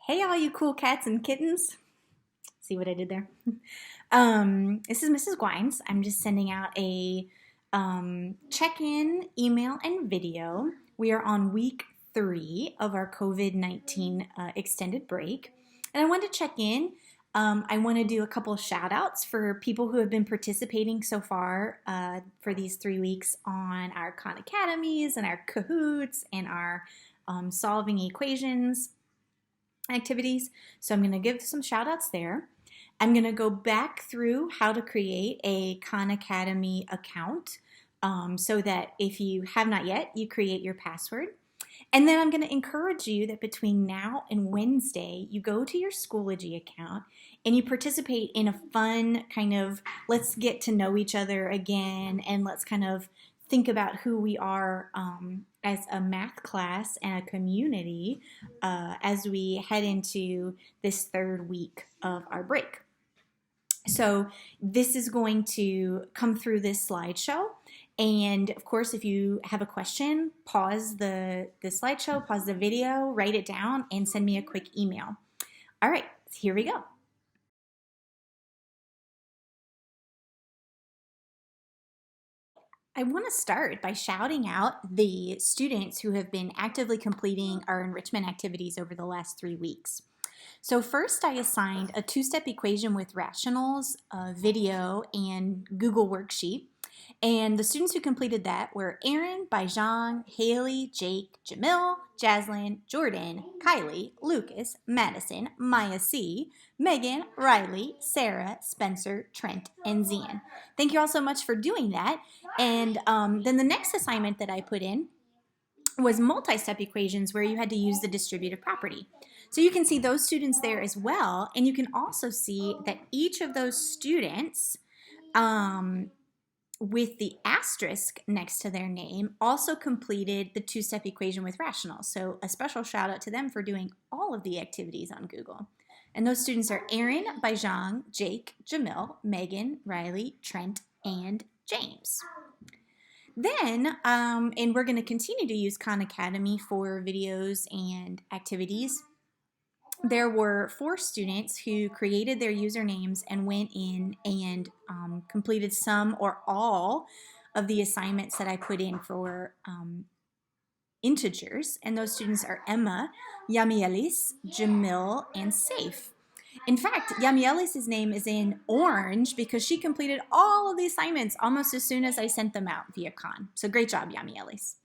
Hey, all you cool cats and kittens. See what I did there? This is Mrs. Gwines. I'm just sending out a check-in email and video. We are on week 3 of our COVID-19 extended break. And I wanted to check in. I want to do a couple of shout outs for people who have been participating so far for these 3 weeks on our Khan Academies and our Kahoots and our solving equations activities. So I'm going to give some shout outs there. I'm going to go back through how to create a Khan Academy account so that if you have not yet, you create your password. And then I'm going to encourage you that between now and Wednesday, you go to your Schoology account and you participate in a fun kind of let's get to know each other again and let's kind of think about who we are as a math class and a community as we head into this 3rd week of our break. So this is going to come through this slideshow. And of course, if you have a question, pause the slideshow, pause the video, write it down, and send me a quick email. All right, here we go. I want to start by shouting out the students who have been actively completing our enrichment activities over the last 3 weeks. So first I assigned a 2-step equation with rationals, video, and Google worksheet. And the students who completed that were Aaron, Baijang, Haley, Jake, Jamil, Jaslyn, Jordan, Kylie, Lucas, Madison, Maya C, Megan, Riley, Sarah, Spencer, Trent, and Zian. Thank you all so much for doing that. And then the next assignment that I put in was multi-step equations where you had to use the distributive property. So you can see those students there as well, and you can also see that each of those students with the asterisk next to their name also completed the 2-step equation with rationals. So a special shout out to them for doing all of the activities on Google. And those students are Aaron, Baijang, Jake, Jamil, Megan, Riley, Trent, and James. Then, and we're going to continue to use Khan Academy for videos and activities. There were 4 students who created their usernames and went in and completed some or all of the assignments that I put in for integers. And those students are Emma, Yamielis, Jamil, and Saif. In fact, Yamielis' name is in orange because she completed all of the assignments almost as soon as I sent them out via Khan. So great job, Yamielis.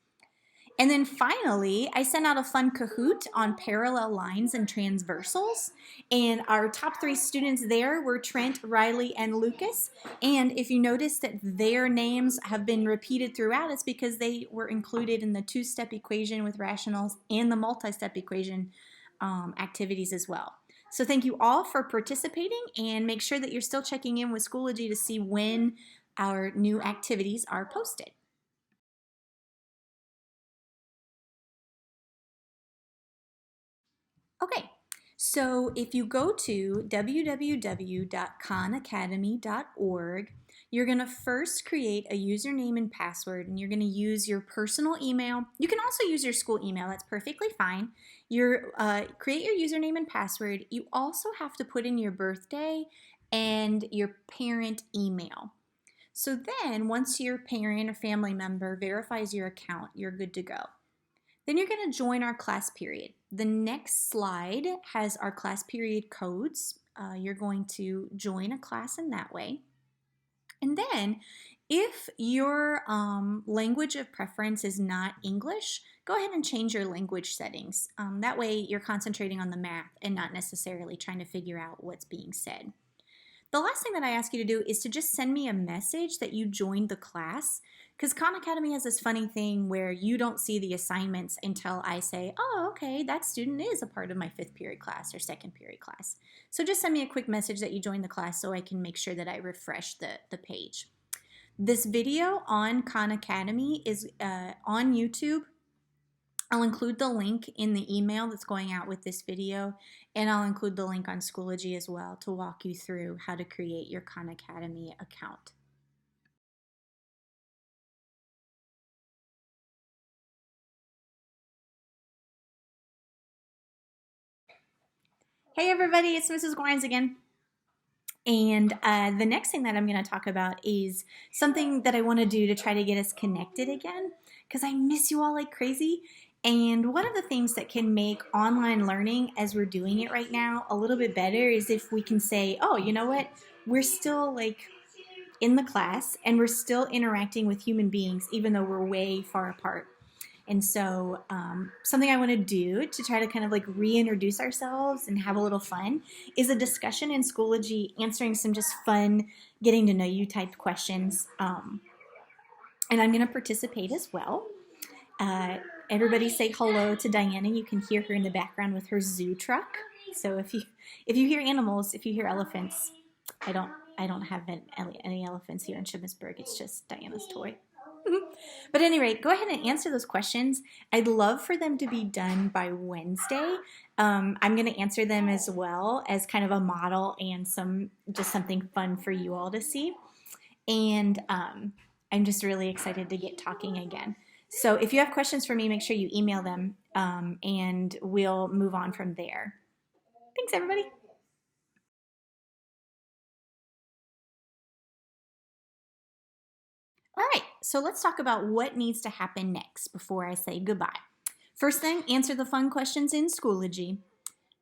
And then finally, I sent out a fun Kahoot on parallel lines and transversals. And our top 3 students there were Trent, Riley, and Lucas. And if you notice that their names have been repeated throughout, it's because they were included in the 2-step equation with rationals and the multi-step equation activities as well. So thank you all for participating, and make sure that you're still checking in with Schoology to see when our new activities are posted. Okay, so if you go to www.khanacademy.org, you're going to first create a username and password, and you're going to use your personal email. You can also use your school email. That's perfectly fine. Create your username and password. You also have to put in your birthday and your parent email. So then once your parent or family member verifies your account, you're good to go. Then you're going to join our class period. The next slide has our class period codes. You're going to join a class in that way. And then if your language of preference is not English, go ahead and change your language settings. That way you're concentrating on the math and not necessarily trying to figure out what's being said. The last thing that I ask you to do is to just send me a message that you joined the class, because Khan Academy has this funny thing where you don't see the assignments until I say, oh, okay, that student is a part of my 5th period class or 2nd period class. So just send me a quick message that you joined the class so I can make sure that I refresh the page. This video on Khan Academy is on YouTube. I'll include the link in the email that's going out with this video, and I'll include the link on Schoology as well to walk you through how to create your Khan Academy account. Hey everybody, it's Mrs. Gwines again. And the next thing that I'm going to talk about is something that I want to do to try to get us connected again, because I miss you all like crazy. And one of the things that can make online learning as we're doing it right now a little bit better is if we can say, oh, you know what? We're still like in the class and we're still interacting with human beings even though we're way far apart. And so something I want to do to try to kind of like reintroduce ourselves and have a little fun is a discussion in Schoology, answering some just fun, getting to know you type questions. And I'm going to participate as well. Everybody say hello to Diana. You can hear her in the background with her zoo truck. So if you hear animals, if you hear elephants, I don't have any elephants here in Shippensburg. It's just Diana's toy. But at any rate, go ahead and answer those questions. I'd love for them to be done by Wednesday. I'm going to answer them as well as kind of a model and just something fun for you all to see. And I'm just really excited to get talking again. So if you have questions for me, make sure you email them, and we'll move on from there. Thanks, everybody. All right, so let's talk about what needs to happen next before I say goodbye. First thing, answer the fun questions in Schoology.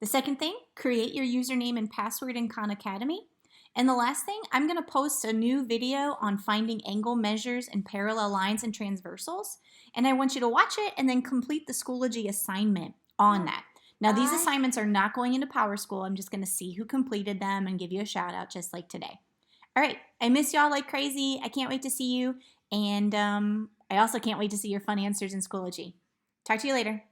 The second thing, create your username and password in Khan Academy. And the last thing, I'm going to post a new video on finding angle measures and parallel lines and transversals. And I want you to watch it and then complete the Schoology assignment on that. Now, these assignments are not going into PowerSchool. I'm just going to see who completed them and give you a shout out just like today. All right, I miss y'all like crazy. I can't wait to see you. And I also can't wait to see your fun answers in Schoology. Talk to you later.